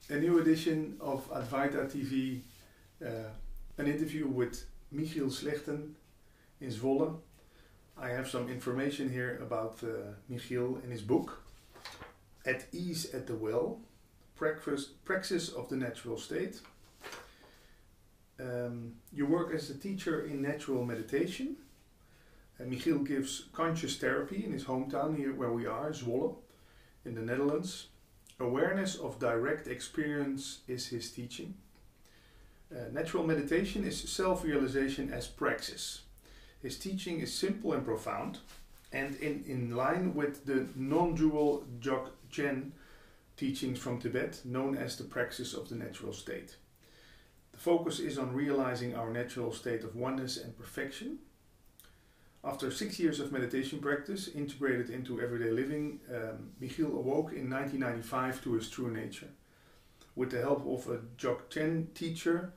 a new edition of Advaita TV, an interview with Michiel Slegten in Zwolle. I have some information here about Michiel in his book, At Ease at the Well, Praxis of the Natural State. You work as a teacher in natural meditation. Michiel gives conscious therapy in his hometown here where we are, Zwolle, in the Netherlands. Awareness of direct experience is his teaching. Natural meditation is self-realization as praxis. His teaching is simple and profound, and in line with the non-dual Dzogchen teachings from Tibet, known as the praxis of the natural state. The focus is on realizing our natural state of oneness and perfection. After 6 years of meditation practice integrated into everyday living, Michiel awoke in 1995 to his true nature. With the help of a Dzogchen teacher,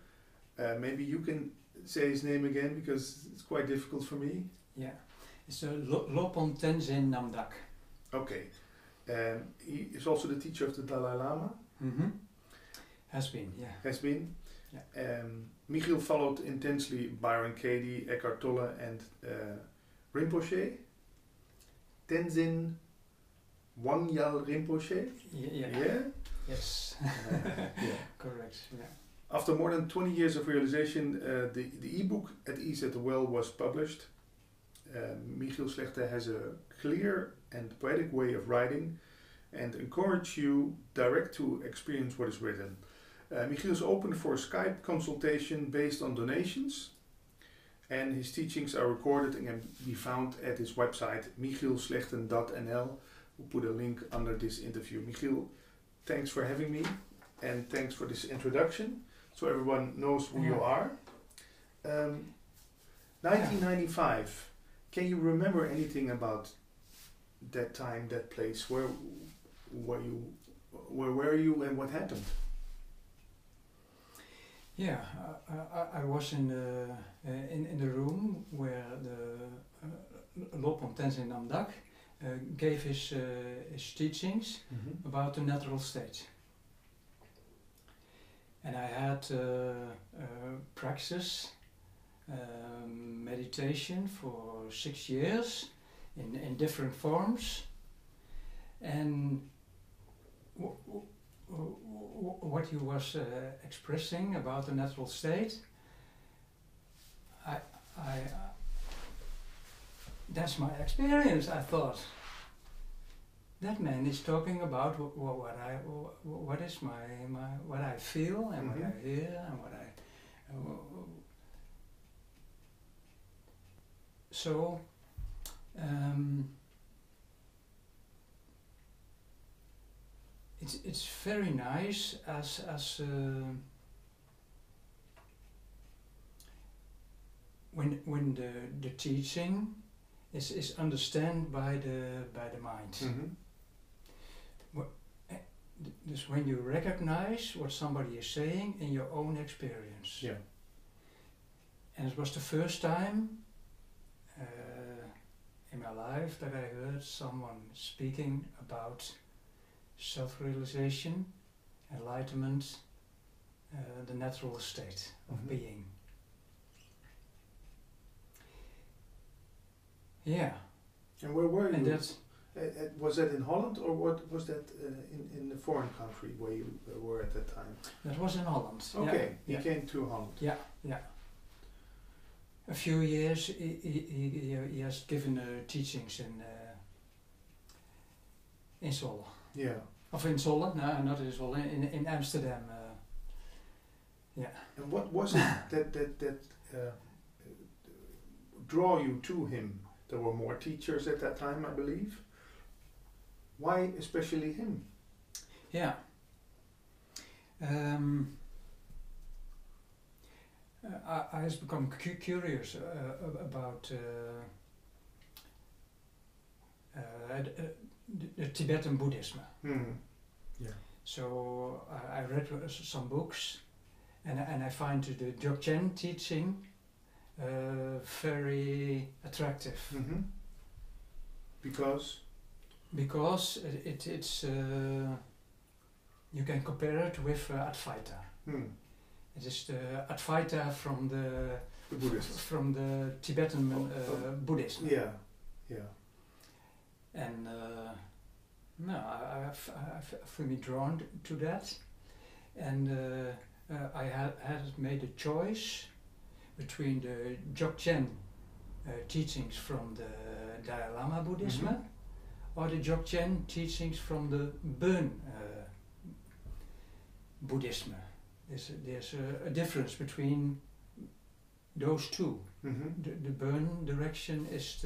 maybe you can say his name again because it's quite difficult for me. Yeah, it's Lopon Tenzin Namdak. Okay, he is also the teacher of the Dalai Lama. Mm-hmm. Has been, yeah. Has been. Yeah. Michiel followed intensely Byron Katie, Eckhart Tolle and Rinpoche, Tenzin Wangyal Rinpoche. Yeah. Yes. Yeah. Correct. Yeah. After more than 20 years of realization, the e-book At Ease at the Well was published. Michiel Slegten has a clear and poetic way of writing and encourage you direct to experience what is written. Michiel is open for a Skype consultation based on donations, and his teachings are recorded and can be found at his website michielslegten.nl. We'll put a link under this interview. Michiel, thanks for having me, and thanks for this introduction, so everyone knows who you are. 1995. Can you remember anything about that time, that place? Where were you, and what happened? Yeah, I was in the room where the Lopon Tenzin Namdak gave his teachings about the natural state. And I had praxis meditation for 6 years in different forms, and what you was expressing about the natural state, that's my experience. I thought that man is talking about what is what I feel and what I hear and what I. So. It's very nice as when the teaching is understood by the mind. Mm-hmm. Just when you recognize what somebody is saying in your own experience. Yeah. And it was the first time in my life that I heard someone speaking about self-realization, enlightenment, the natural state of being. Yeah. And where were you? And that's was that in Holland, or what was that in the foreign country where you were at that time? That was in Holland. Okay, yeah. You came to Holland. Yeah. A few years he has given teachings in Zwolle. Yeah. Of in Zwolle? No, not in Zwolle. In Amsterdam. Yeah. And what was it that draw you to him? There were more teachers at that time, I believe. Why especially him? Yeah. I has become curious about the Tibetan Buddhism. Yeah. So I read some books, and I find the Dzogchen teaching very attractive. Because it's you can compare it with Advaita. It is the Advaita from the Buddhists. from the Tibetan Buddhism. Yeah, yeah. And no, I've been drawn to that, and I had made a choice between the Dzogchen teachings from the Dalai Lama Buddhism or the Dzogchen teachings from the Bön Buddhism. There's a difference between those two. The Bön direction is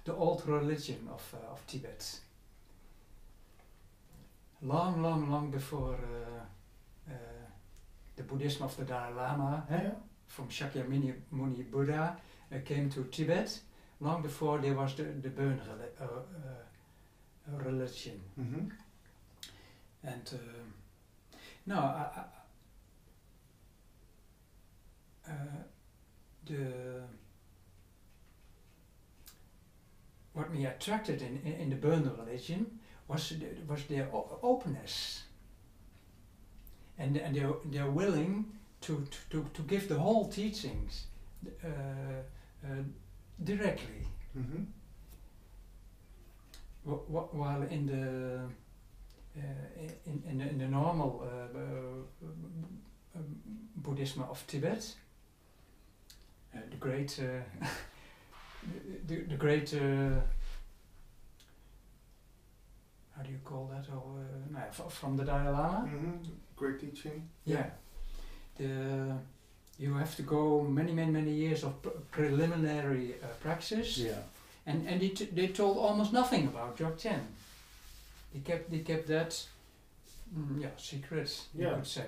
the old religion of Tibet. Long before the Buddhism of the Dalai Lama, from Shakyamuni Buddha, came to Tibet, long before there was the Bön religion. And no, what me attracted in the Bön religion was their openness, and they're willing to give the whole teachings directly. While in the normal Buddhism of Tibet, the great the great how do you call that? From the Dalai Lama. Great teaching. Yeah. You have to go many years of preliminary practice. Yeah. And they told almost nothing about Dzogchen. They kept that secret, you could say.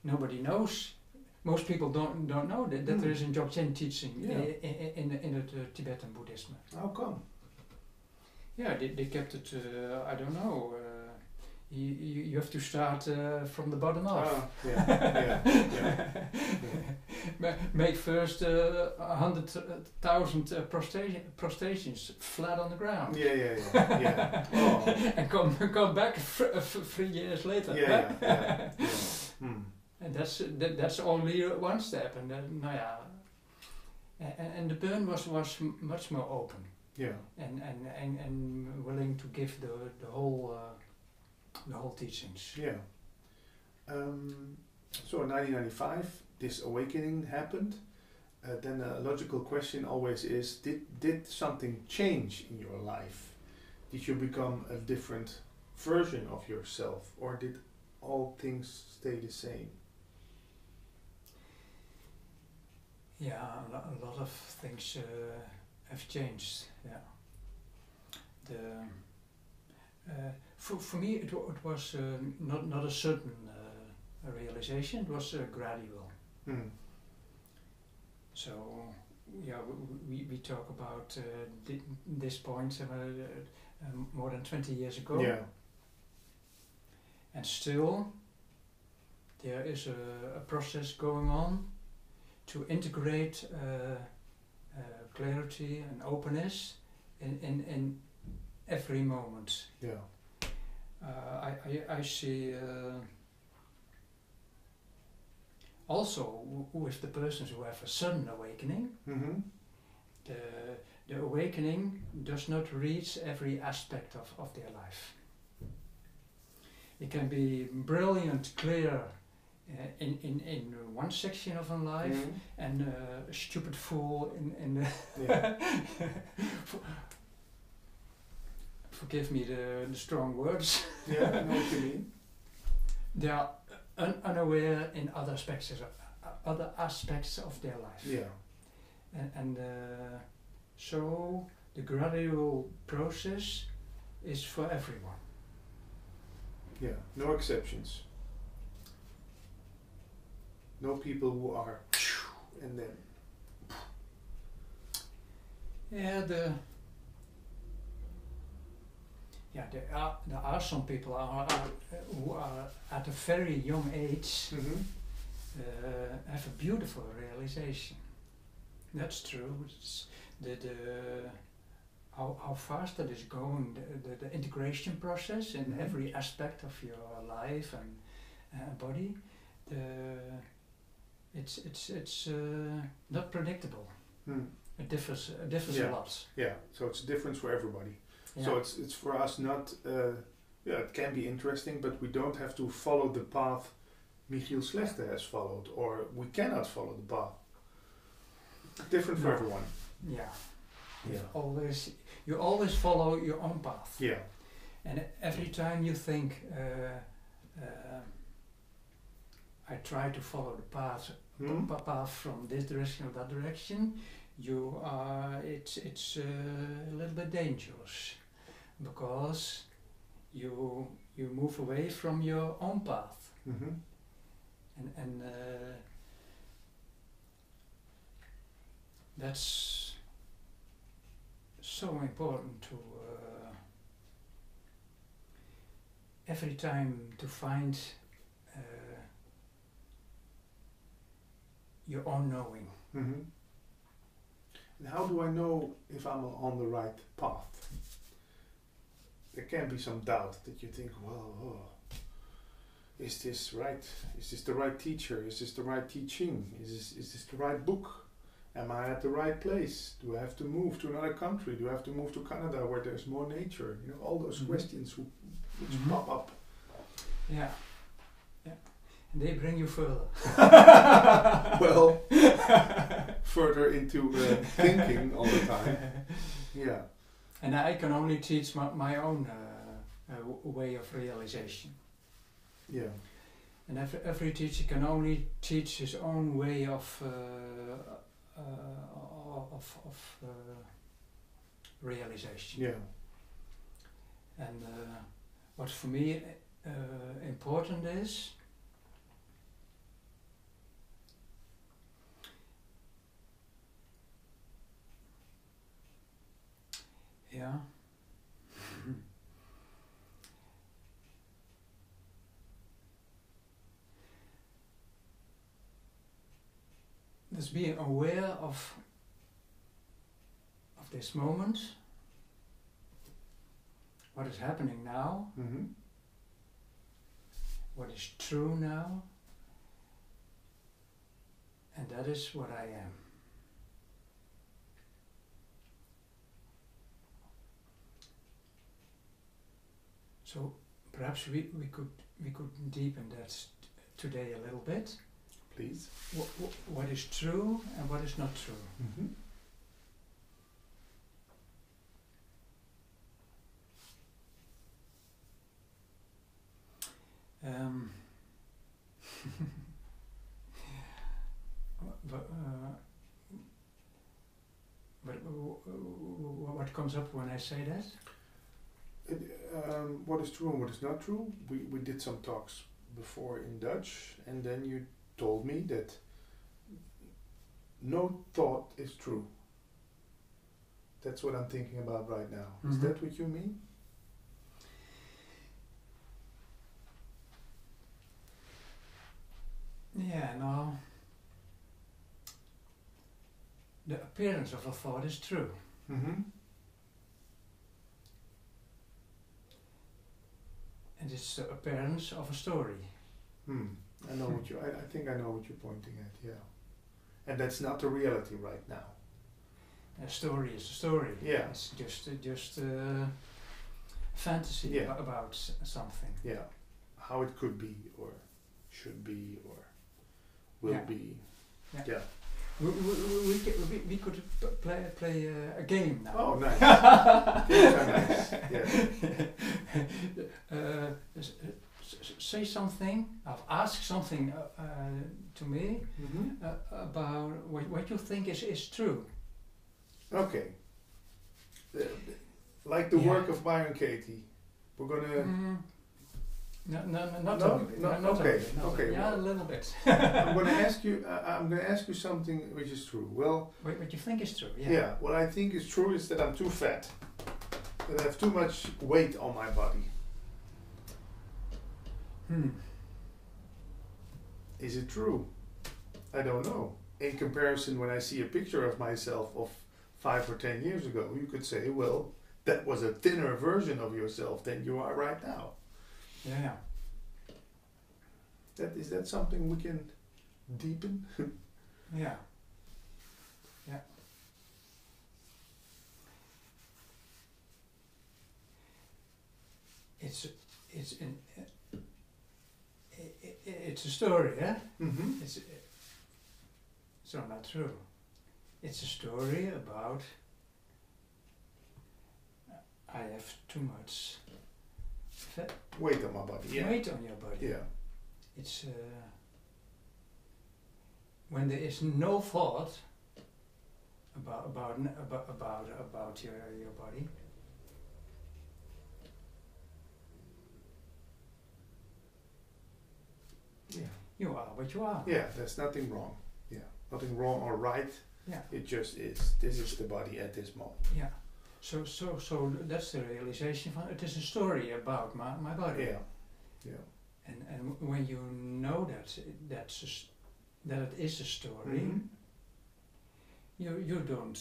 Nobody knows. Most people don't know that there is a Dzogchen teaching in the Tibetan Buddhism. How come? Yeah, they kept it. I don't know. You have to start from the bottom up. Make first 100,000 prostrations flat on the ground. Yeah. Oh. And come back 3 years later. And that's only one step, and then and the Bön was much more open. Yeah. And willing to give the whole teachings. Yeah. So in 1995, this awakening happened. Then a logical question always is: Did something change in your life? Did you become a different version of yourself, or did all things stay the same? Yeah, a lot of things have changed. Yeah. For me, it was not a sudden realization. It was gradual. So, yeah, we talk about this point more than 20 years ago. Yeah. And still, there is a process going on to integrate clarity and openness in every moment. Yeah. I see also with the persons who have a sudden awakening, the awakening does not reach every aspect of their life. It can be brilliant, clear in one section of a life, and a stupid fool in forgive me the strong words. Yeah, I know what you mean. They are unaware in other aspects of their life. Yeah. And so the gradual process is for everyone. Yeah, no exceptions. No people who are and then. Yeah, there are some people who are at a very young age have a beautiful realization. That's true. It's how fast that is going, the integration process in every aspect of your life and body, it's not predictable. It differs a lot. Yeah, so it's a difference for everybody. Yeah. So it's for us not, it can be interesting, but we don't have to follow the path Michiel Slegten has followed, or we cannot follow the path. Different for everyone. Yeah. Yeah. You always follow your own path. Yeah. And every time you think, I try to follow the path from this direction or that direction, it's a little bit dangerous, because you move away from your own path. And that's so important to every time to find your own knowing. And how do I know if I'm on the right path? There can be some doubt that you think, well, is this right? Is this the right teacher? Is this the right teaching? Is this the right book? Am I at the right place? Do I have to move to another country? Do I have to move to Canada where there's more nature? You know, all those questions which pop up. Yeah. And they bring you further. Well, further into thinking all the time. Yeah. And I can only teach my own way of realization. Yeah. And every teacher can only teach his own way of realization. Yeah. And what for me important is, just being aware of this moment, what is happening now, what is true now, and that is what I am. So perhaps we could deepen that today a little bit. Please. What is true and what is not true. But what comes up when I say that? What is true and what is not true? We did some talks before in Dutch, and then you told me that no thought is true. That's what I'm thinking about right now. Is that what you mean? Yeah, no. The appearance of a thought is true. And it's the appearance of a story. I know what I think I know what you're pointing at, yeah. And that's not the reality right now. A story is a story. Yeah. It's just fantasy about something. Yeah. How it could be, or should be, or will be. Yeah. We could play a game now. Oh, nice. Games are nice. Yeah. Say something, ask something to me about what you think is true. Okay. Like the work of Byron Katie. We're gonna... Not okay. Yeah, a little bit. I'm gonna ask you something which is true. Well, what you think is true? Yeah. Yeah. What I think is true is that I'm too fat. That I have too much weight on my body. Is it true? I don't know. In comparison, when I see a picture of myself of 5 or 10 years ago, you could say, well, that was a thinner version of yourself than you are right now. Yeah. Is that something we can deepen? Yeah. Yeah. It's a story, yeah? Mm-hmm. It's not true. It's a story about I have too much weight on my body. Yeah. weight on your body. Yeah. It's when there is no thought about your body. Yeah. You are what you are. Yeah, there's nothing wrong. Yeah. Nothing wrong or right. Yeah. It just is. This is the body at this moment. Yeah. So that's the realization from it is a story about my body. Yeah. Yeah. And when you know that it is a story, Mm-hmm. you don't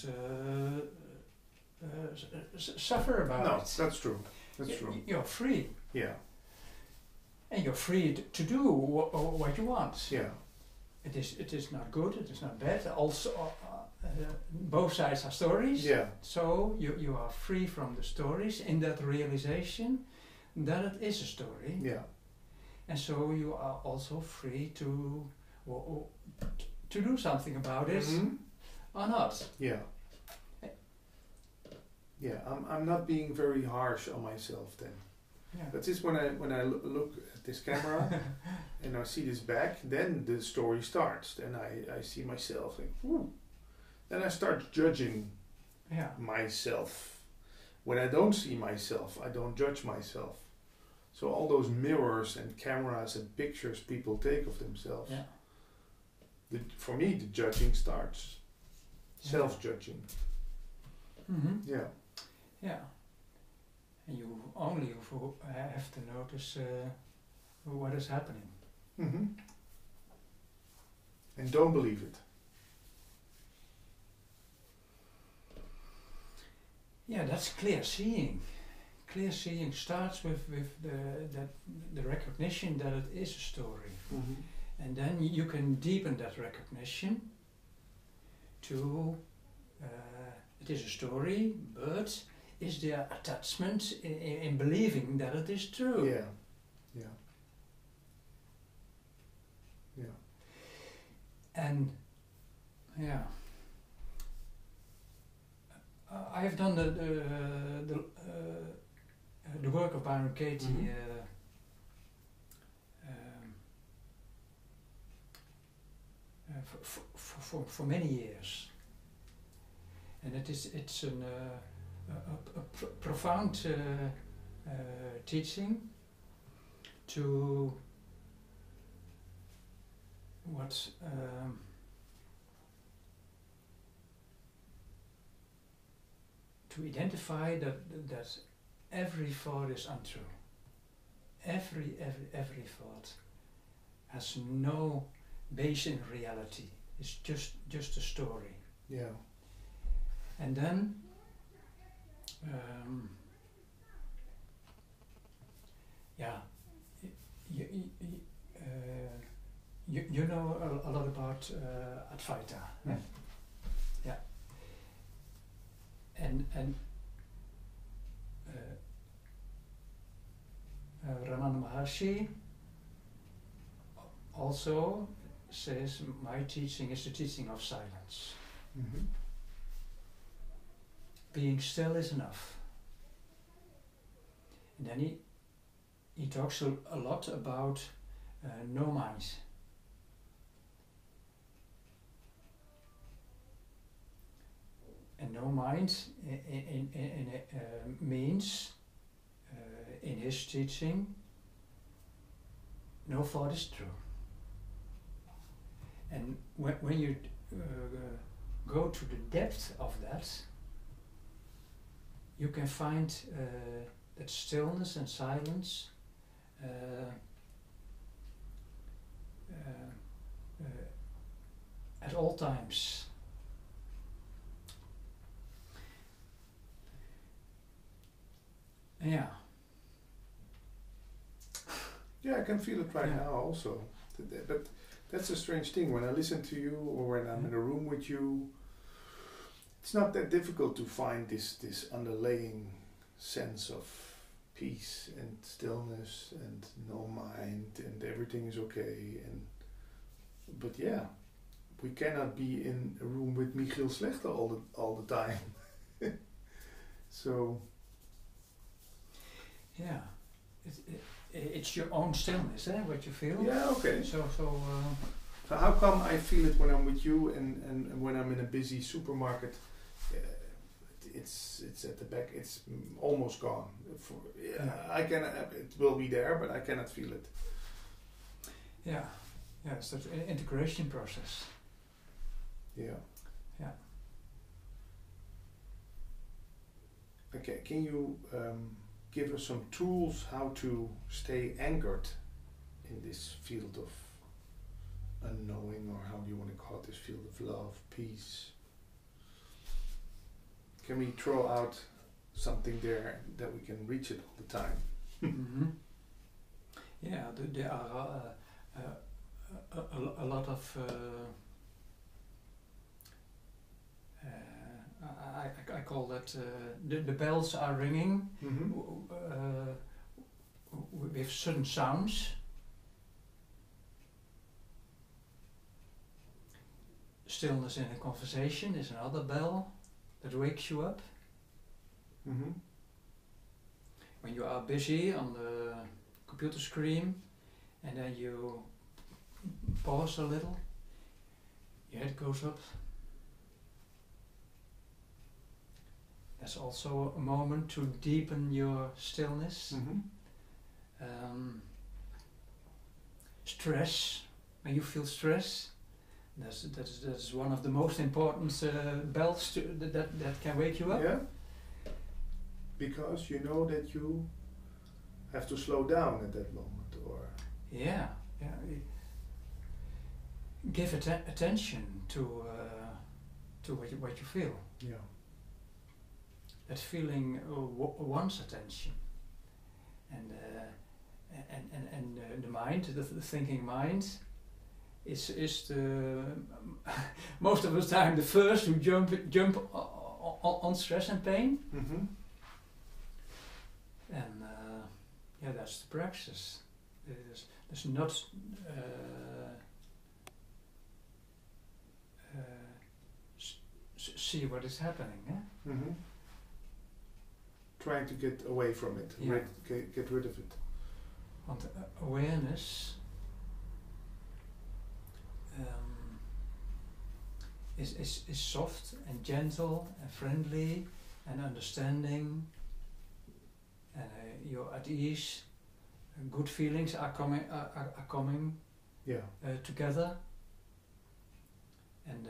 suffer about No, it. that's true. That's true. You're free, Yeah. and you're free to do what you want. Yeah. It is not good. It is not bad. Also, both sides are stories. Yeah. So you are free from the stories in that realization that it is a story. Yeah. And so you are also free to do something about it Mm-hmm. or not. Yeah. Yeah. I'm not being very harsh on myself then. Yeah. That is when I look at this camera and I see this back, then the story starts. Then I see myself like, whoo. Then I start judging Yeah. myself. When I don't see myself, I don't judge myself. So all those mirrors and cameras and pictures people take of themselves, Yeah. For me the judging starts. Yeah. Self-judging. Mm-hmm. Yeah. Yeah. And you only have to notice what is happening. Mm-hmm. And don't believe it. Yeah, that's clear seeing. Clear seeing starts with the recognition that it is a story. Mm-hmm. And then you can deepen that recognition to it is a story, but is there attachment in believing that it is true? Yeah. Yeah. Yeah. And yeah, I have done the work of Byron Katie. Mhm. For many years, and it's a profound teaching to what to identify that every thought is untrue. Every thought has no base in reality. It's just a story. Yeah. And then you know a lot about Advaita. Yeah. Yeah. And Ramana Maharshi also says my teaching is the teaching of silence. Mm-hmm. Being still is enough. And then he talks a lot about no mind. And no mind means, in his teaching, no thought is true. And when you go to the depth of that, you can find that stillness and silence at all times. Yeah. Yeah, I can feel it right Yeah. now also. But that's a strange thing. When I listen to you or when I'm in a room with you, it's not that difficult to find this underlying sense of peace and stillness and no mind and everything is okay. But yeah, we cannot be in a room with Michiel Slegten all the time. So Yeah. It's your own stillness, what you feel. yeah, okay. So So how come I feel it when I'm with you and when I'm in a busy supermarket? It's at the back. It's almost gone. I can. It will be there, but I cannot feel it. yeah, it's that integration process. Yeah. Yeah. Okay. Can you give us some tools how to stay anchored in this field of unknowing, or how do you want to call it, this field of love, peace? Can we throw out something there that we can reach it all the time? Mm-hmm. Yeah, there are a lot of I call that the bells are ringing with certain sounds. Stillness in a conversation is another bell that wakes you up. Mm-hmm. When you are busy on the computer screen and then you pause a little, your head goes up. That's also a moment to deepen your stillness. Mm-hmm. Stress, when you feel stress, that's one of the most important bells that can wake you up. Yeah. Because you know that you have to slow down at that moment, or Yeah. Give attention to what you feel. yeah. That feeling wants attention, and the mind, the thinking mind, is the most of the time the first to jump on stress and pain. Mm-hmm. And that's the praxis. There's not see what is happening. Mm-hmm. Trying to get away from it, Yeah. get rid of it. Want awareness is soft and gentle and friendly and understanding, and you're at ease. Good feelings are coming Yeah. together, and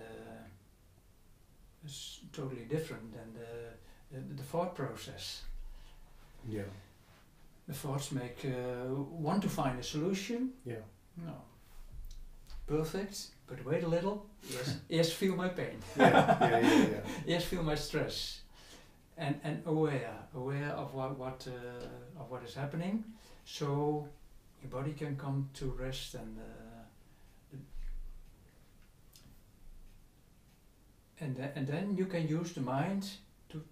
it's totally different than the thought process. Yeah. The thoughts want to find a solution. Yeah. No. Perfect, but wait a little. Yes, feel my pain. Yeah. Yes, feel my stress, and aware of what is happening, so your body can come to rest, and then you can use the mind to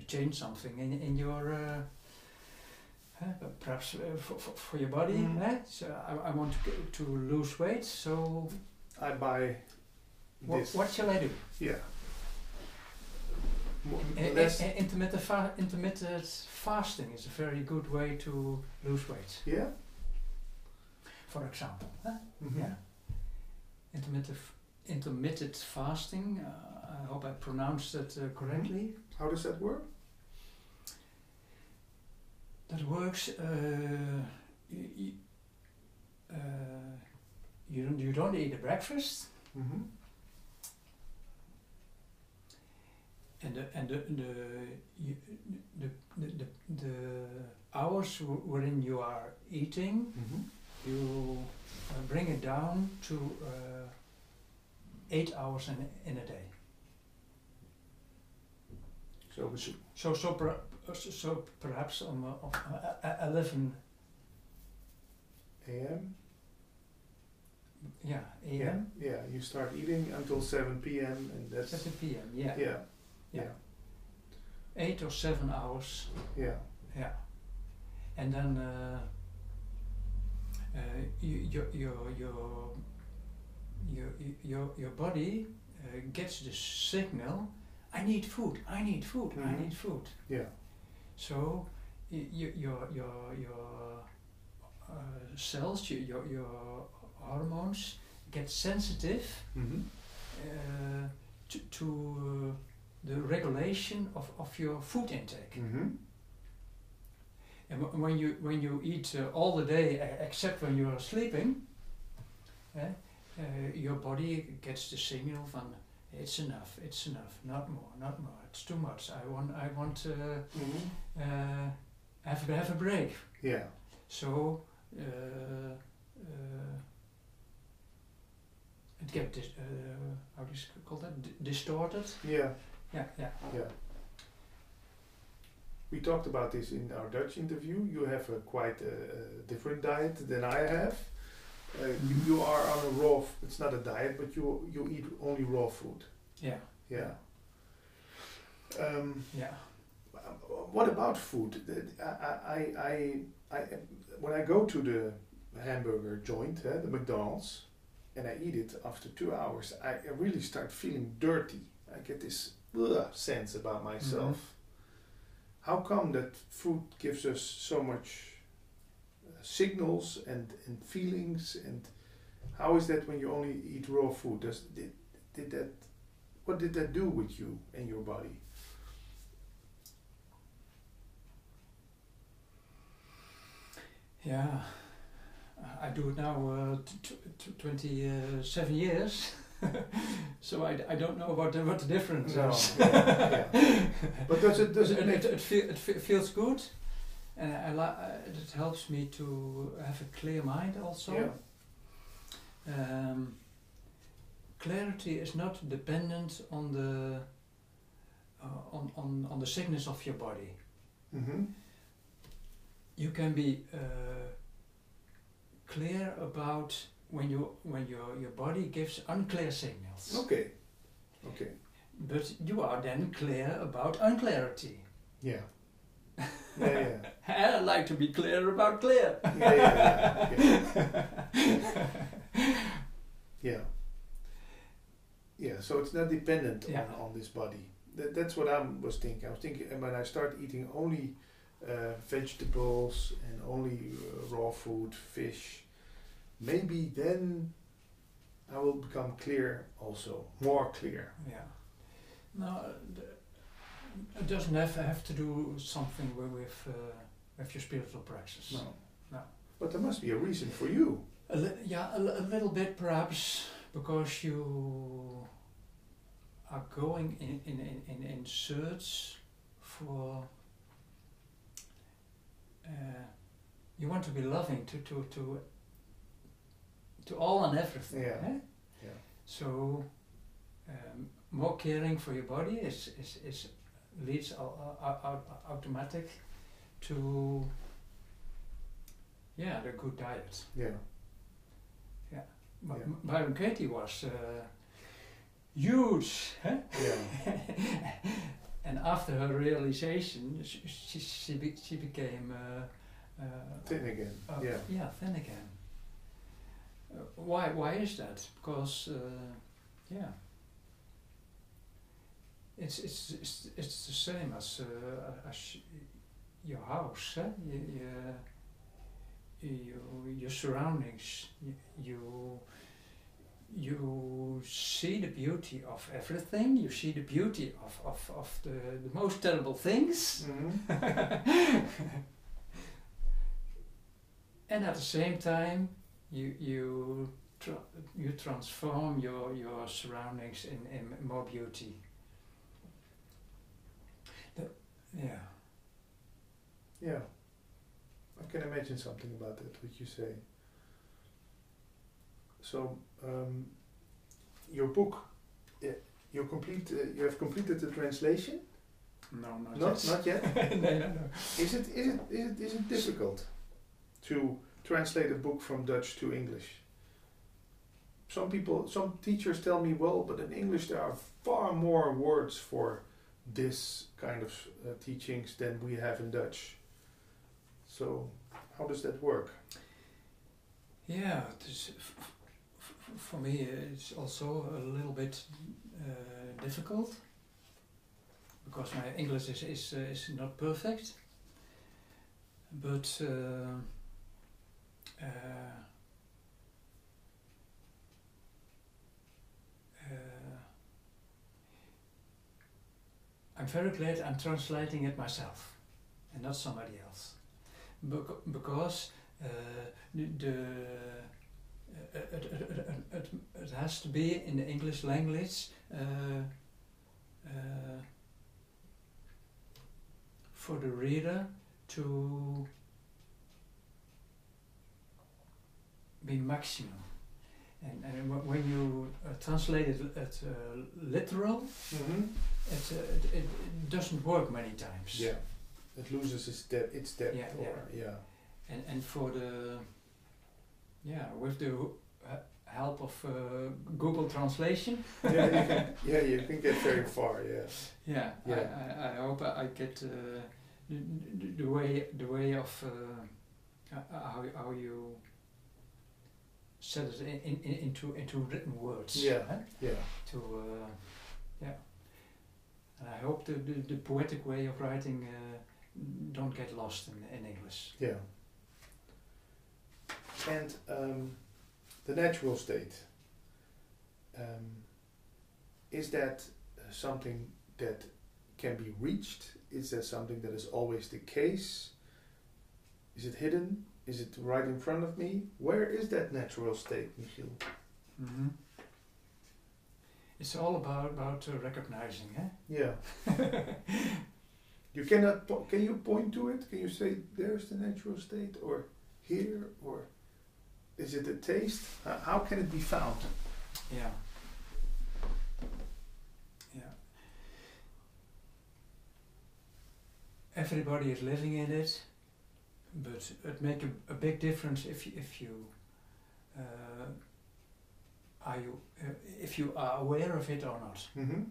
change something in your perhaps for your body. Mm. So I want to lose weight, so I buy this. what shall I do? Yeah. Intermittent fasting is a very good way to lose weight. Yeah. For example, Mm-hmm. yeah, intermittent fasting. I hope I pronounced that correctly. How does that work? That works. You don't eat a breakfast, Mm-hmm. and the hours wherein you are eating, Mm-hmm. you bring it down to 8 hours in a day. So we should. So So perhaps on 11 a.m. Yeah, Yeah, a.m. yeah. You start eating until 7 p.m. and that's 7 p.m. Yeah. yeah, Yeah. yeah, 8 or 7 hours. yeah. Yeah. And then your body gets the signal. I need food. I need food. I Mhm. need food. Yeah. So your cells, your hormones get sensitive Mm-hmm. to the regulation of your food intake. Mm-hmm. And when you eat all the day except when you are sleeping, your body gets the signal from it's enough, not more, it's too much. I want to Mm-hmm. have a break. Yeah. So it gets how do you call that? Distorted. Yeah. Yeah. Yeah. We talked about this in our Dutch interview. You have a quite different diet than I have. You are on a raw. It's not a diet, but you eat only raw food. Yeah. Yeah. Yeah. What about food? I when I go to the hamburger joint, the McDonald's, and I eat it after 2 hours, I really start feeling dirty. I get this sense about myself. Mhm. How come that food gives us so much signals and feelings, and how is that when you only eat raw food? What did that do with you and your body? Yeah, I do it now 27 years, so I don't know what the difference No, is. yeah. But does it make it feels good, and it helps me to have a clear mind also. Yeah. Clarity is not dependent on the on the sickness of your body. Mm-hmm. You can be clear about when your body gives unclear signals. Okay. Okay. But you are then clear about unclarity. Yeah. Yeah. I like to be clear about clear. Yeah. Yeah. So it's not dependent on this body. That's what I was thinking. I was thinking when I start eating only vegetables and only raw food, fish, maybe then I will become clear also, more clear. Yeah. No, it doesn't have to do something with your spiritual practice. No. No. But there must be a reason for you. A little bit perhaps, because you are going in search for you want to be loving to all and everything. Yeah. Eh? Yeah. So more caring for your body leads automatic to the good diet. Yeah. Yeah. But Yeah. Byron Katie was huge. Eh? Yeah. And after her realization, she became Thin again. Yeah. Yeah, thin again. Why is that? Because it's the same as your house. Your surroundings. You see the beauty of everything. You see the beauty of the most terrible things. Mm-hmm. And at the same time, you transform your surroundings in more beauty. Yeah. Yeah. I can imagine something about that, what you say. So, your book, you have completed the translation? No, not Not yet. not yet. No. Is it difficult to translate a book from Dutch to English? Some teachers tell me, well, but in English there are far more words for this kind of teachings than we have in Dutch. So how does that work? Yeah, for me it's also a little bit difficult because my English is not perfect, but I'm very glad I'm translating it myself and not somebody else, because it has to be in the English language for the reader to be maximum. And when you translate it literal, it doesn't work many times. Yeah, it loses its depth. Yeah. And for the with the help of Google Translation. You can get very far. Yeah. I hope I get the way of how you set it into written words. Yeah. And I hope the poetic way of writing don't get lost in English. Yeah. And the natural state, is that something that can be reached? Is that something that is always the case? Is it hidden? Is it right in front of me? Where is that natural state, Michiel? Mm-hmm. It's all about recognizing, eh? Yeah. You cannot. Can you point to it? Can you say there's the natural state, or here, or is it a taste? How can it be found? Yeah. Everybody is living in it, but it makes a big difference if you if you are aware of it or not. Mm-hmm.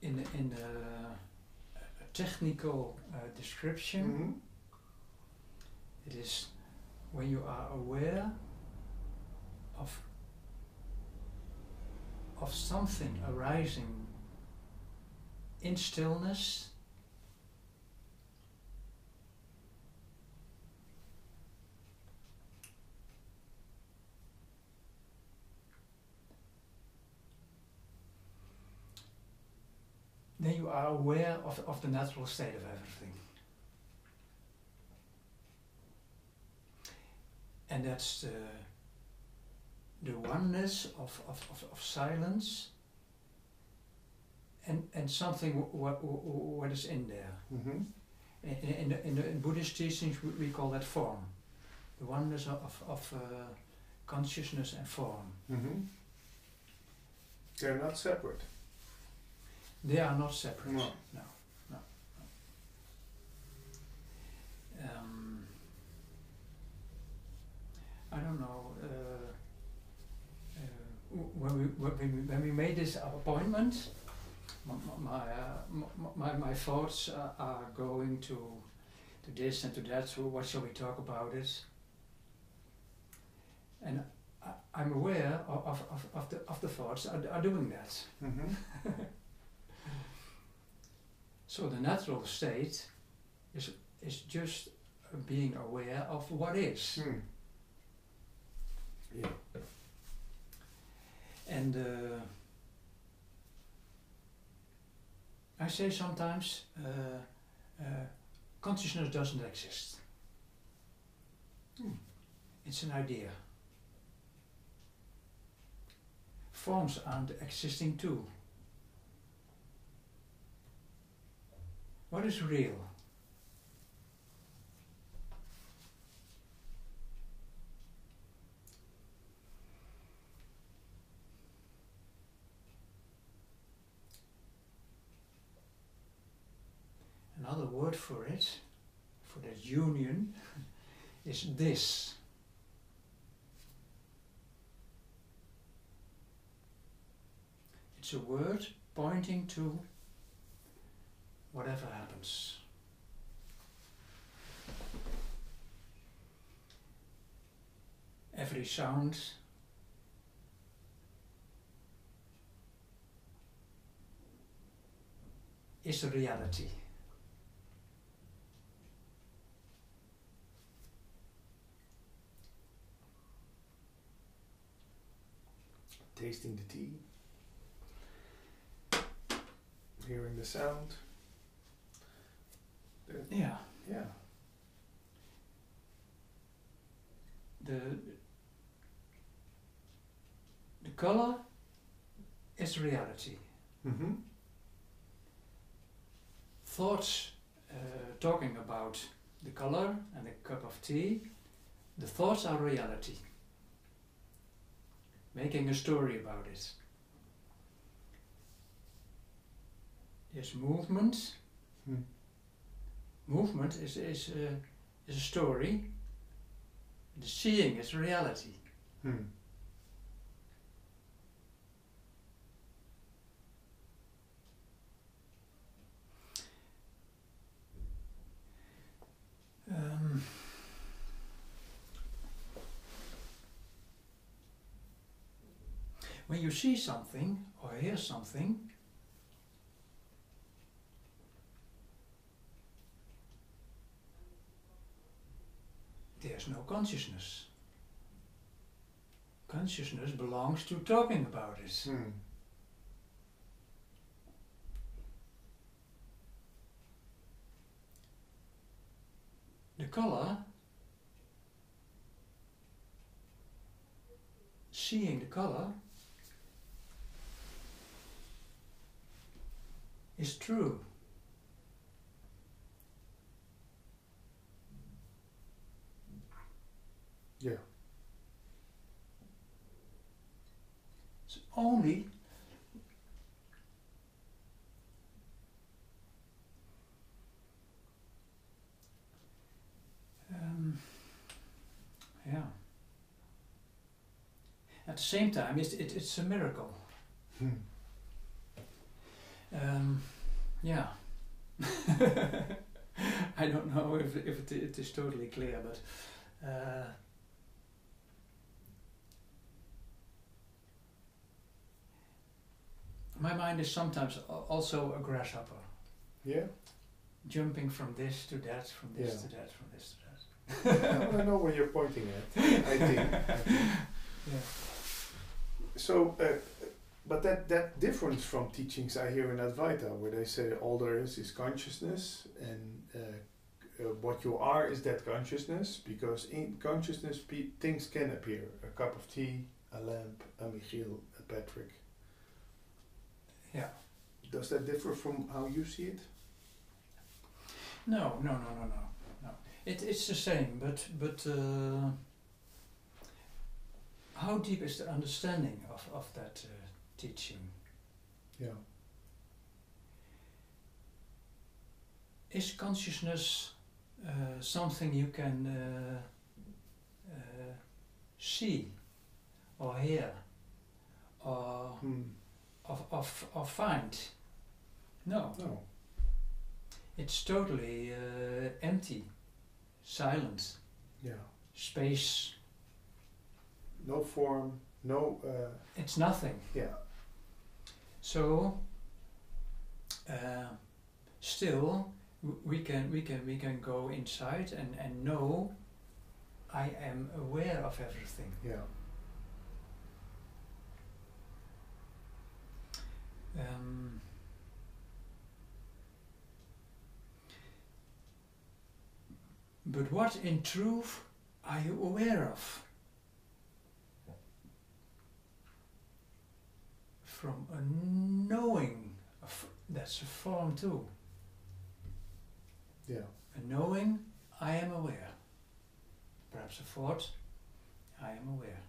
In a technical description, Mm-hmm. it is when you are aware of something arising in stillness, then you are aware of the natural state of everything. And that's the oneness of silence and something what is in there. Mm-hmm. In Buddhist teachings we call that form. The oneness of consciousness and form. Mm-hmm. They're not separate. They are not separate. No. I don't know. When we made this appointment, my thoughts are going to this and to that. So what shall we talk about it? And I'm aware of the thoughts are doing that. Mm-hmm. So the natural state is just being aware of what is. Yeah. And I say sometimes consciousness doesn't exist. It's an idea. Forms aren't existing too. What is real? word for it, for that union, is this. It's a word pointing to whatever happens. Every sound is a reality. Tasting the tea, hearing the sound. Yeah. Yeah. The color is reality. Mm-hmm. Thoughts talking about the color and the cup of tea, the thoughts are reality. Making a story about it. There's movement. Movement is a story. The seeing is reality. When you see something or hear something, there's no consciousness. Consciousness belongs to talking about it. The color, seeing the color, is true. Yeah. It's only yeah. At the same time, it's a miracle. Yeah. I don't know if it is totally clear, but my mind is sometimes also a grasshopper. Yeah. Jumping from this to that, from this to that, from this to that. I know where you're pointing at. I think. Yeah. So, but that difference from teachings I hear in Advaita, where they say all there is consciousness, and what you are is that consciousness, because in consciousness things can appear. A cup of tea, a lamp, a Michiel, a Patrick. Yeah. Does that differ from how you see it? No. It's the same, but how deep is the understanding of that teaching? Yeah. Is consciousness something you can see or hear or find? No. No. It's totally empty, silent. Yeah. Space. No form. No. It's nothing. Yeah. So still we can go inside and know I am aware of everything. Yeah. But what in truth are you aware of? From a knowing, that's a form too. Yeah. A knowing, I am aware. Perhaps a thought, I am aware.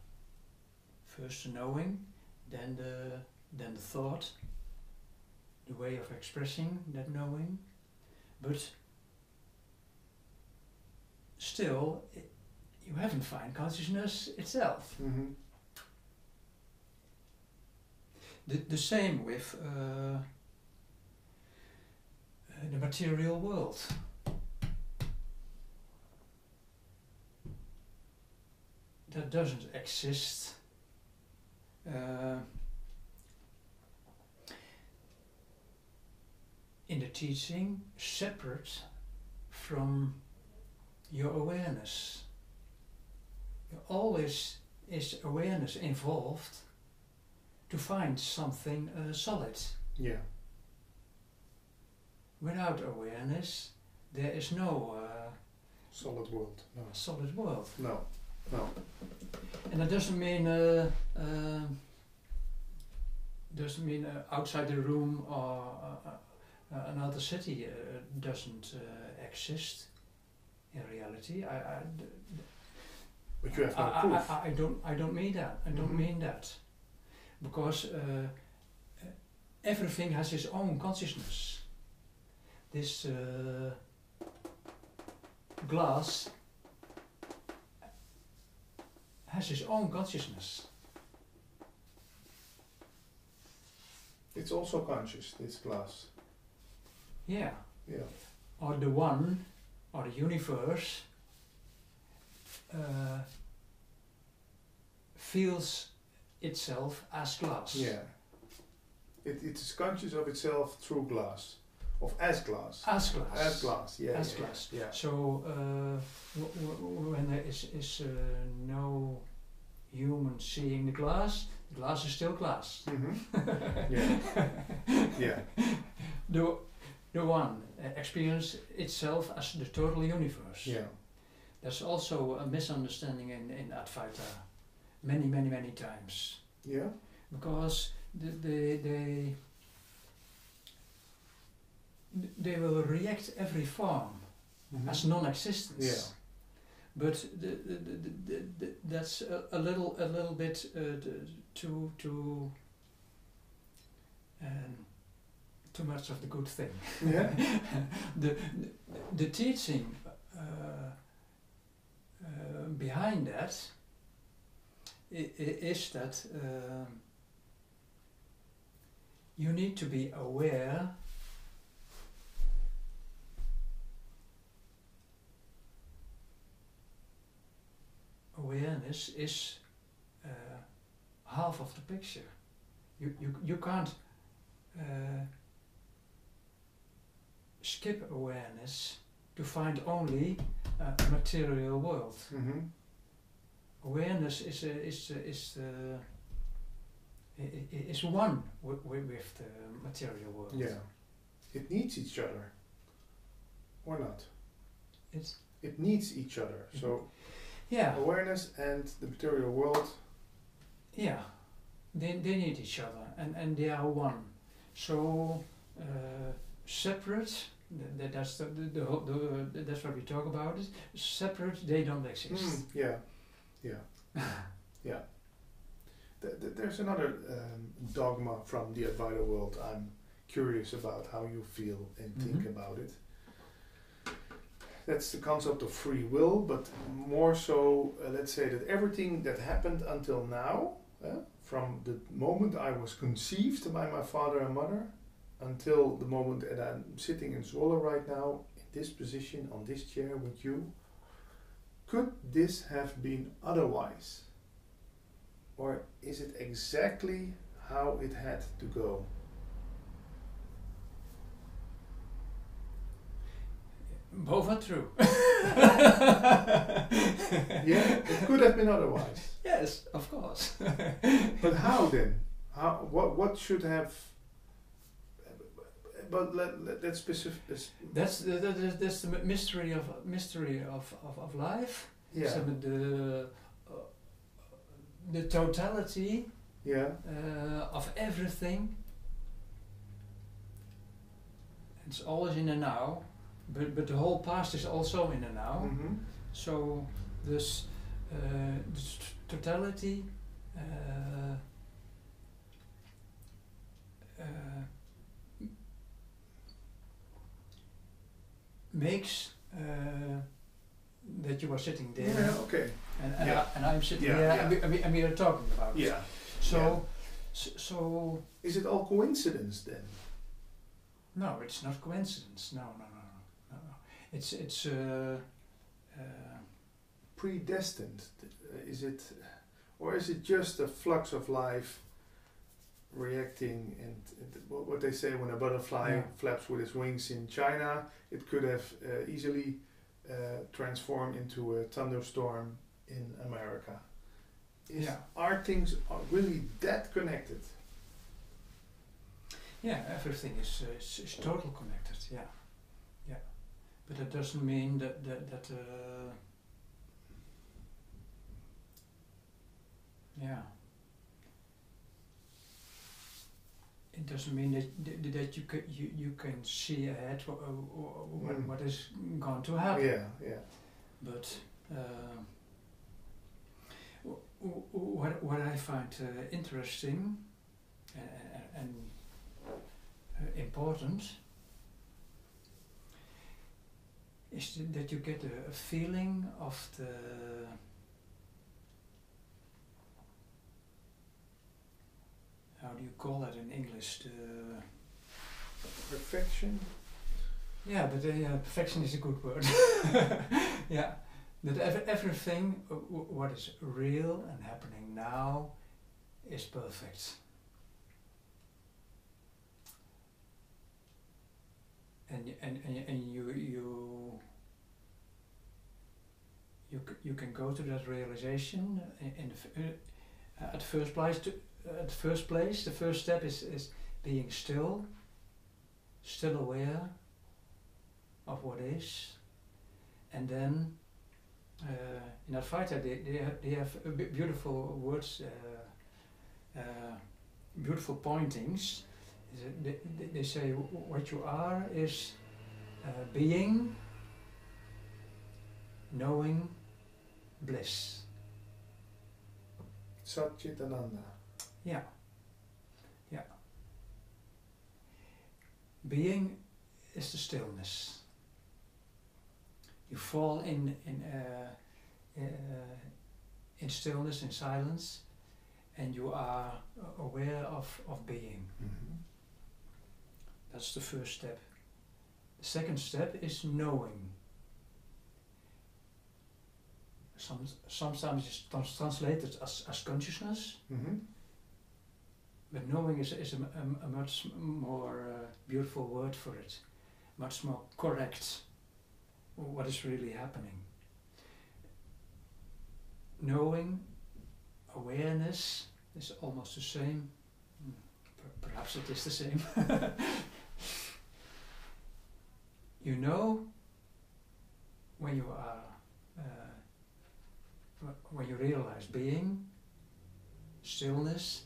First the knowing, then the thought, the way of expressing that knowing. But still you haven't found consciousness itself. Mm-hmm. The same with the material world. That doesn't exist in the teaching separate from your awareness. There always is awareness involved to find something solid. Yeah. Without awareness, there is no Solid world. No. solid world. No. No. And that doesn't mean outside the room or another city doesn't exist in reality. But you have no proof. I don't mean that. I don't mean that, because everything has its own consciousness. This glass has its own consciousness. It's also conscious, this glass. Yeah. Yeah. Or the one, or the universe, feels itself as glass. Yeah. It is conscious of itself through glass. Of as glass. As glass. As glass, yeah. As yeah, glass. Yeah. So when there is no human seeing the glass is still glass. Mm-hmm. Yeah. Yeah. The one experience itself as the total universe. Yeah. There's also a misunderstanding in Advaita many times. Yeah. Because they will reject every form as non-existence. Yeah. But that's a little bit too much of the good thing. Yeah. the teaching behind that is that you need to be aware awareness is half of the picture. You can't skip awareness to find only a material world. Mm-hmm. Awareness is one with the material world. Yeah. It needs each other. Or not. It needs each other. So yeah. Awareness and the material world. Yeah. They need each other and they are one. So separate, that's that's what we talk about it. Separate, they don't exist. Yeah. Yeah. Yeah. There's another dogma from the Advaita world. I'm curious about how you feel and think about it. That's the concept of free will, but more so, let's say that everything that happened until now, from the moment I was conceived by my father and mother, until the moment that I'm sitting in Zwolle right now, in this position, on this chair with you, could this have been otherwise? Or is it exactly how it had to go? Both are true. Yeah, it could have been otherwise. Yes, of course. But how then? How? What should have? But let's specific. That's the mystery of life. Yeah. So the totality. Yeah. Of everything. It's always in the now. But the whole past is also in the now. Mm-hmm. So this totality makes that you are sitting there. Yeah, okay. And I'm sitting Yeah, there, yeah. and we are talking about it. Yeah. So, so Is it all coincidence then? no, it's not coincidence. No. It's Predestined? Is it, or is it just a flux of life reacting? And what they say when a butterfly flaps with its wings in China, it could have easily transformed into a thunderstorm in America. Are things really that connected? Yeah, everything is totally connected. Yeah. But that doesn't mean that it doesn't mean that you can see ahead what is going to happen. Yeah. But what I find interesting and important is that you get a feeling of the how do you call that in English? The perfection? Yeah, but perfection is a good word. Yeah, that everything what is real and happening now is perfect. And you can go to that realization at first place. The first step is being still aware of what is, and then in Advaita they have beautiful words, beautiful pointings. They say what you are is being, knowing, bliss. Satchitananda. Yeah. Being is the stillness. You fall in stillness, in silence, and you are aware of being. Mm-hmm. That's the first step. The second step is knowing. Sometimes it's translated as consciousness, mm-hmm. but knowing is a much more beautiful word for it, much more correct what is really happening. Knowing, awareness is almost the same. Perhaps it is the same. You know when you are when you realize being, stillness,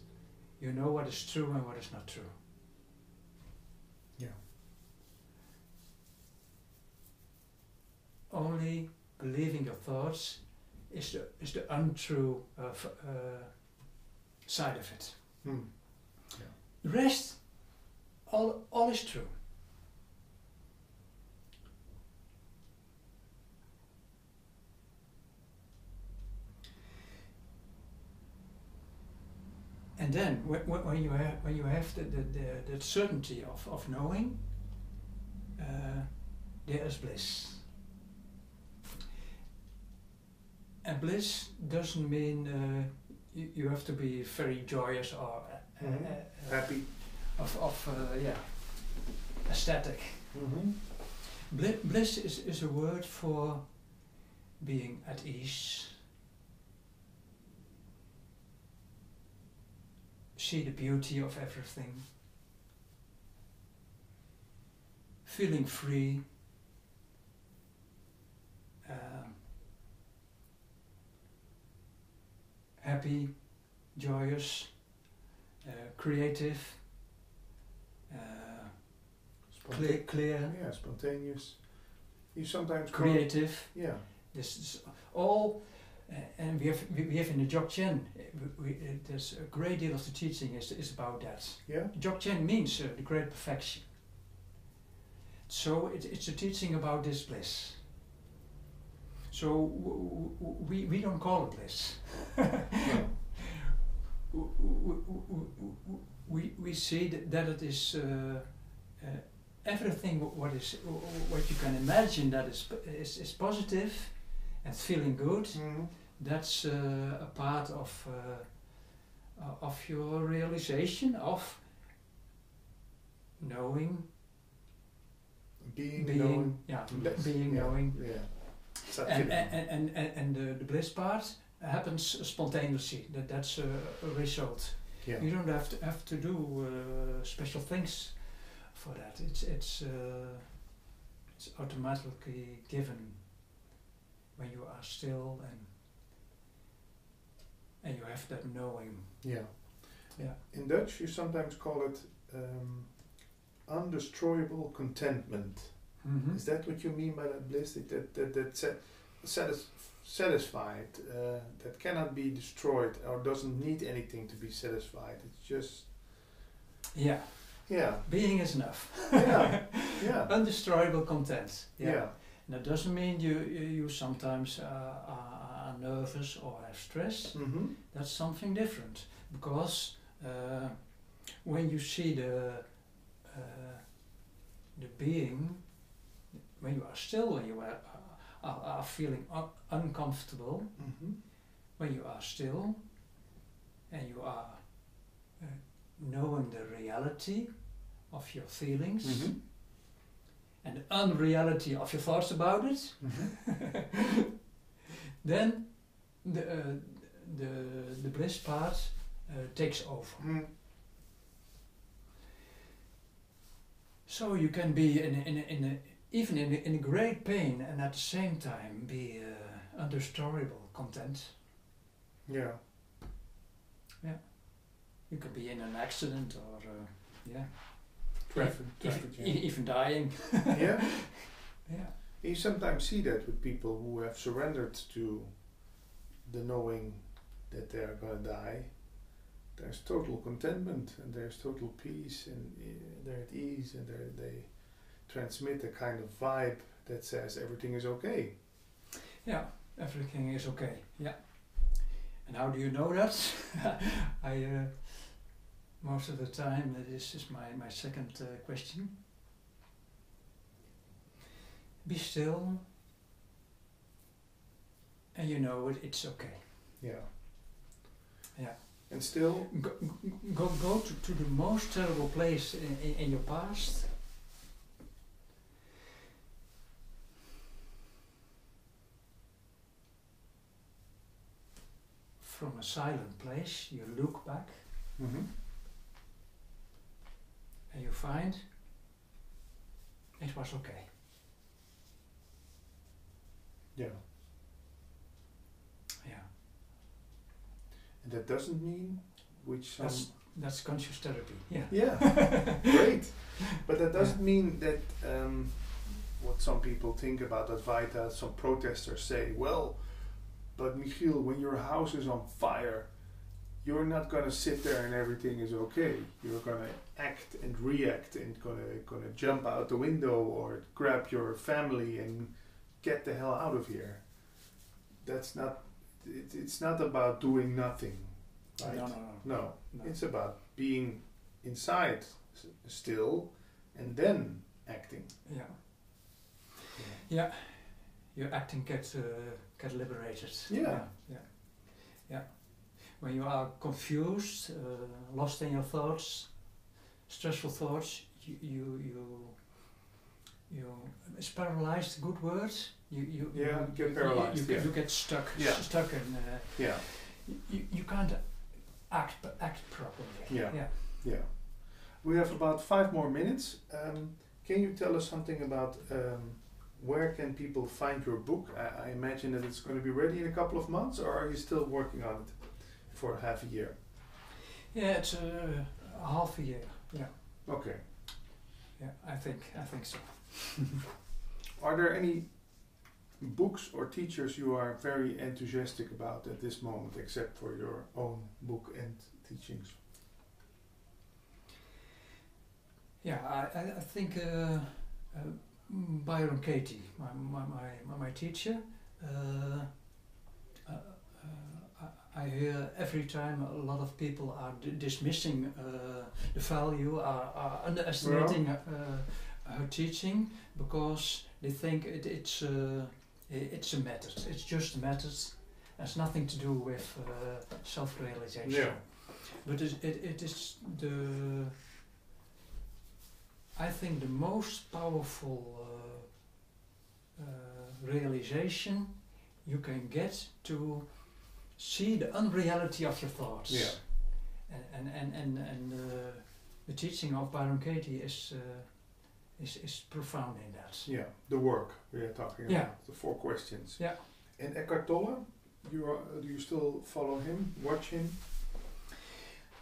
you know what is true and what is not true. Yeah. Only believing your thoughts is the untrue side of it. Mm. Yeah. The rest, all is true. And then, when you have the certainty of knowing, there is bliss. And bliss doesn't mean you have to be very joyous or happy, ecstatic. Mm-hmm. Bliss is a word for being at ease. See the beauty of everything, feeling free, happy, joyous, creative, clear. Yeah, spontaneous. You sometimes creative. Yeah. This is all. And we have in the Dzogchen, there's a great deal of the teaching is about that. Yeah. Dzogchen means the great perfection. So it's a teaching about this bliss. So we don't call it bliss. We see that it is everything what you can imagine that is positive and feeling good. That's a part of your realization of knowing, being knowing, knowing. Yeah. And the bliss part happens spontaneously. That's a result. Yeah. You don't have to do special things for that. It's automatically given when you are still and you have that knowing. Yeah. Yeah. In Dutch, you sometimes call it undestroyable contentment. Is that what you mean by that bliss? That satisfied, that cannot be destroyed or doesn't need anything to be satisfied. It's just. Yeah. Yeah. Being is enough. Yeah. Yeah. Undestroyable content. Yeah. Yeah. And that doesn't mean you sometimes are nervous or have stress. That's something different, because when you see the being, when you are still, when you are feeling uncomfortable, when you are still and you are knowing the reality of your feelings and the unreality of your thoughts about it, then the bliss part takes over. So you can be even in a great pain and at the same time be undestroyable content. Yeah. Yeah. You can be in an accident or Traffic even dying. Yeah. Yeah. You sometimes see that with people who have surrendered to the knowing that they are going to die. There's total contentment and there's total peace and they're at ease and they transmit a kind of vibe that says everything is okay. Yeah, everything is okay. Yeah. And how do you know that? I most of the time, this is my second question. Be still, and you know it's okay. Yeah. Yeah. And still go to the most terrible place in your past. From a silent place, you look back and you find it was okay. Yeah. Yeah. And that doesn't mean that's conscious therapy. Yeah. Yeah. Great. But that doesn't mean that what some people think about Advaita, some protesters say, well, but Michiel, when your house is on fire, you're not going to sit there and everything is okay. You're going to act and react and going to jump out the window or grab your family and get the hell out of here. That's not. It's not about doing nothing, right? No. It's about being inside still and then acting. Yeah. Yeah. Your acting get liberated. Yeah. When you are confused, lost in your thoughts, stressful thoughts, you is paralyzed. Good word. You get paralyzed. You get stuck. Yeah. Stuck in. You can't act properly. Yeah. We have about 5 more minutes. Can you tell us something about where can people find your book? I imagine that it's going to be ready in a couple of months, or are you still working on it for half a year? Yeah, it's a half a year. Yeah. Okay. Yeah, I think so. Are there any books or teachers you are very enthusiastic about at this moment, except for your own book and teachings? Yeah, I think Byron Katie, my teacher, uh, I hear every time a lot of people are dismissing the value, are underestimating her teaching because they think it's a method. It's just a method. It has nothing to do with self-realization. Yeah. But it is I think the most powerful realization you can get to see the unreality of your thoughts. Yeah. And the teaching of Byron Katie is profound in that. Yeah, the work we are talking about, the 4 questions. Yeah. And Eckhart Tolle, do you still follow him, watch him?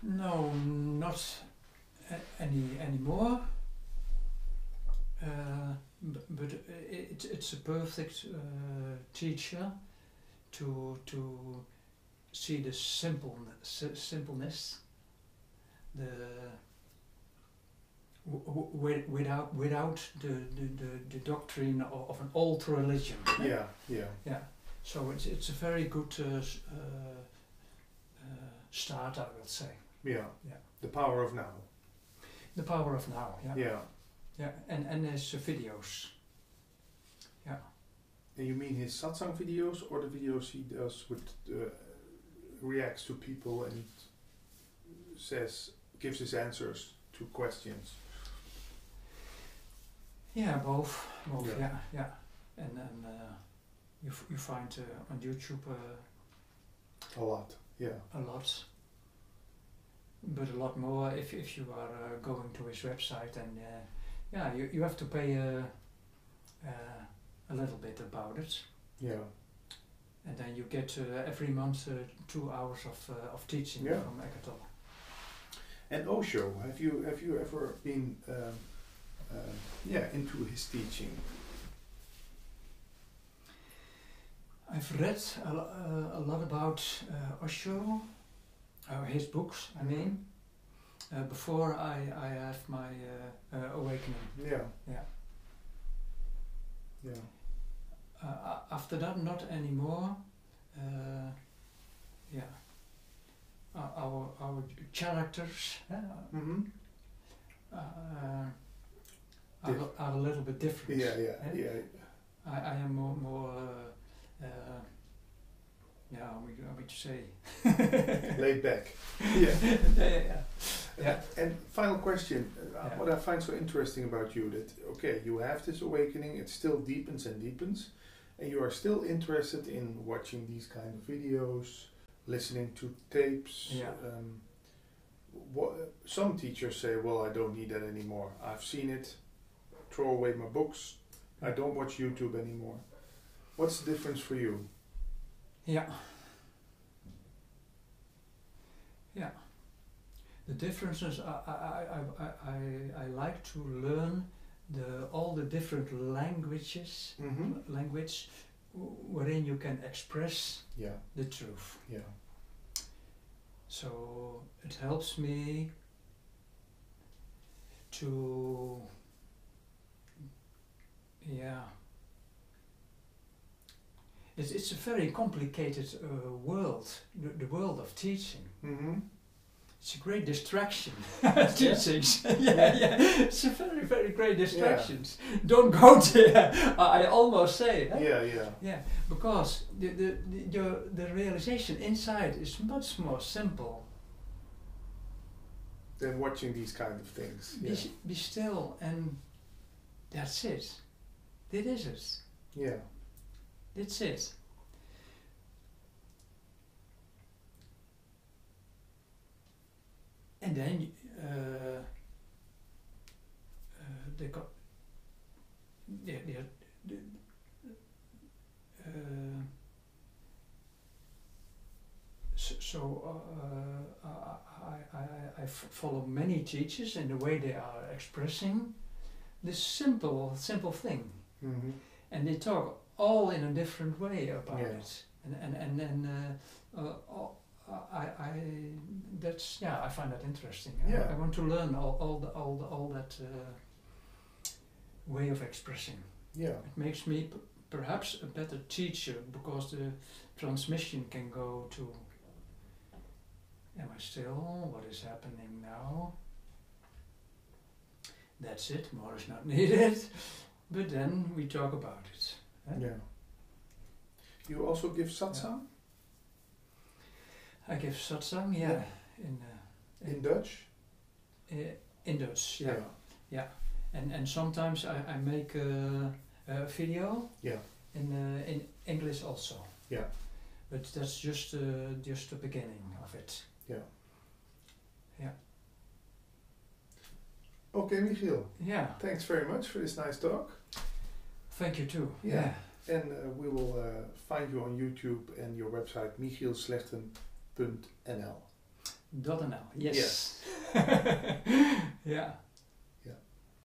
No, not anymore. But it's a perfect teacher to see the simpleness, the without the doctrine of an old religion. Yeah. So it's a very good start, I would say. Yeah. The power of now. The power of now. Yeah. Yeah, and his videos. Yeah. And you mean his satsang videos or the videos he does with reacts to people and gives his answers to questions? Yeah, both. Yeah. And then you find on YouTube a lot. Yeah. A lot. But a lot more if you are going to his website, and you have to pay a little bit about it. Yeah. And then you get every month 2 hours of teaching from Eckhart Tolle. And Osho, have you ever been into his teaching? I've read a lot about Osho, his books, I mean, before I have my awakening. Yeah. After that, not anymore. Our characters are a little bit different. Yeah. I am more how would you say? Laid back. Yeah. And final question, what I find so interesting about you, that you have this awakening, it still deepens and deepens, and you are still interested in watching these kind of videos, listening to tapes. Some teachers say, well, I don't need that anymore. I've seen it, throw away my books, I don't watch YouTube anymore. What's the difference for you? Yeah. The difference is I like to learn all the different languages, language wherein you can express the truth. Yeah. So it helps me to It's a very complicated world, the world of teaching. It's a great distraction, teachings. It's a very, very great distractions. Don't go there, I almost say. Yeah, because the realization inside is much more simple. Than watching these kind of things. Be still, and that's it. Dit is het. Yeah. That's it. And then they got I follow many teachers in the way they are expressing this simple thing, and they talk all in a different way about it, and then I find that interesting. I want to learn all that way of expressing. Yeah, it makes me perhaps a better teacher because the transmission can go to, am I still? What is happening now? That's it, more is not needed. But then we talk about it. Yeah. You also give satsang? I give satsang, yeah. In Dutch? In Dutch, yeah. And sometimes I make a video in English also. Yeah. But that's just the beginning of it. Yeah. Yeah. Okay, Michiel. Yeah. Thanks very much for this nice talk. Thank you too. Yeah. And we will find you on YouTube and your website michielslegten.nl. .nl, yes. Yeah.